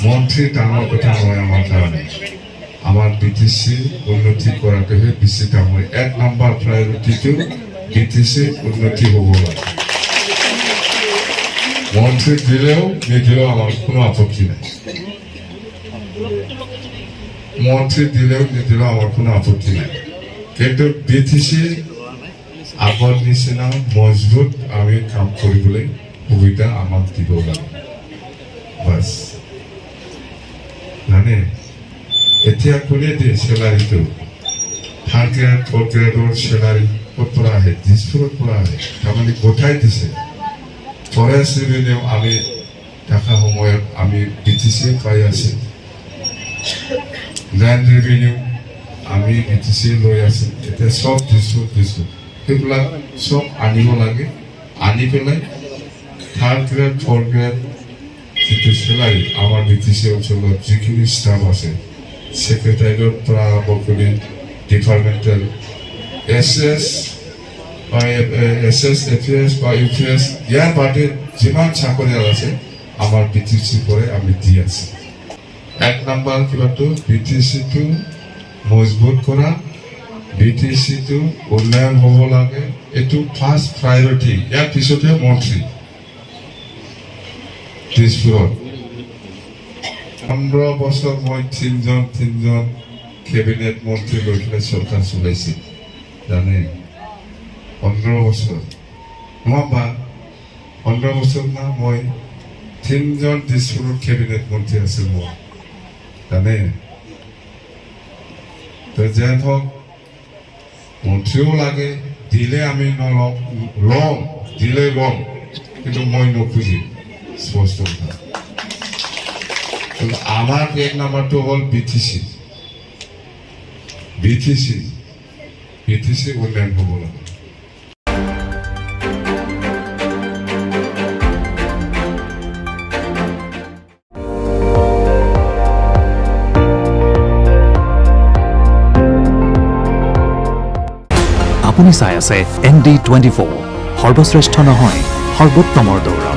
মন্ত্ৰী ডাঙৰ কথা হয় আমাৰ কাৰণে আমাৰ বিটিসি উন্নতি কৰাটো হে বেছি কাম হয় 1 নম্বৰ প্ৰায়োৰিটিটো বিটিসি উন্নতি হ'ব লাগে মন্ত্রী দিলেও নিদিলেও আমার কোনো আপত্তি নাই মন্ত্রী দিলেও নিদিলেও আমার কোনো আপত্তি নাই কিন্তু বিটিসি আগৰ নিচিনা মজবুত আমি কাম কৰিবলৈ সুবিধা আমাক দিব লাগে বাস মানে এতিয়া কোনে দিয়ে চেলাৰিটো থাৰ্ড গ্ৰেড ফ'ৰ্থ গ্ৰেডৰ চেলাৰি ক'ৰ পৰা আহে দিছপুৰৰ পৰা আহে তাৰমানে গোটাই দিছে ফৰেষ্ট ৰেভিনিউ আমি থকা সময়ত আমি বিটিসি পাই আছো ল্যান্ড ৰেভিনিউ আমি বিটিসি লৈ আছো এতিয়া সব দিছো সেইবিলাক সব আনিব লাগে আনি পেলাই থাৰ্ড গ্ৰেড ফ'ৰ্থ গ্ৰেড যিটো চেলাৰি আমাৰ বিটিসি অঞ্চলত যিখিনি ষ্টাফ আছে সেক্ৰেটাৰিয়েৰ পৰা আৰম্ভ কৰি ডিপাৰ্টমেণ্টেল এছএছ এফএছ বা ইউপিএছ ইয়াৰ বাদে যিমান চাকৰিয়াল আছে আমাৰ বিটিসি পৰে আমি দি আছো 1 নম্বৰ কিবাটো বিটিসিটো মজবুত কৰা বিটিসিটো উন্নয়ন হ'ব লাগে এটো ফাৰ্স্ট প্ৰায়োৰিটি ইয়াৰ পিছতে মন্ত্ৰী দিছপুৰত 15 বছৰ মই তিনজন কেবিনেট মন্ত্ৰী লৈ সৰকাৰ চলাইছে জানে 15 বছৰ নহবা 15 বছৰ না মই তিনজন দিছপুৰৰ কেবিনেট মন্ত্রী আছিল মই জানে তো যেন হোক মন্ত্রীও লাগে দিলে আমি লম দিলে লম কিন্তু মই নখুজিম স্পষ্ট কথা আমার 1 নম্বরটো হল বিটিসি উন্নয়ন হ'ব লাগে আপুনি চাই আছে ND24 সৰ্বশ্ৰেষ্ঠ নহয় সৰ্বোত্তমৰ দৌৰ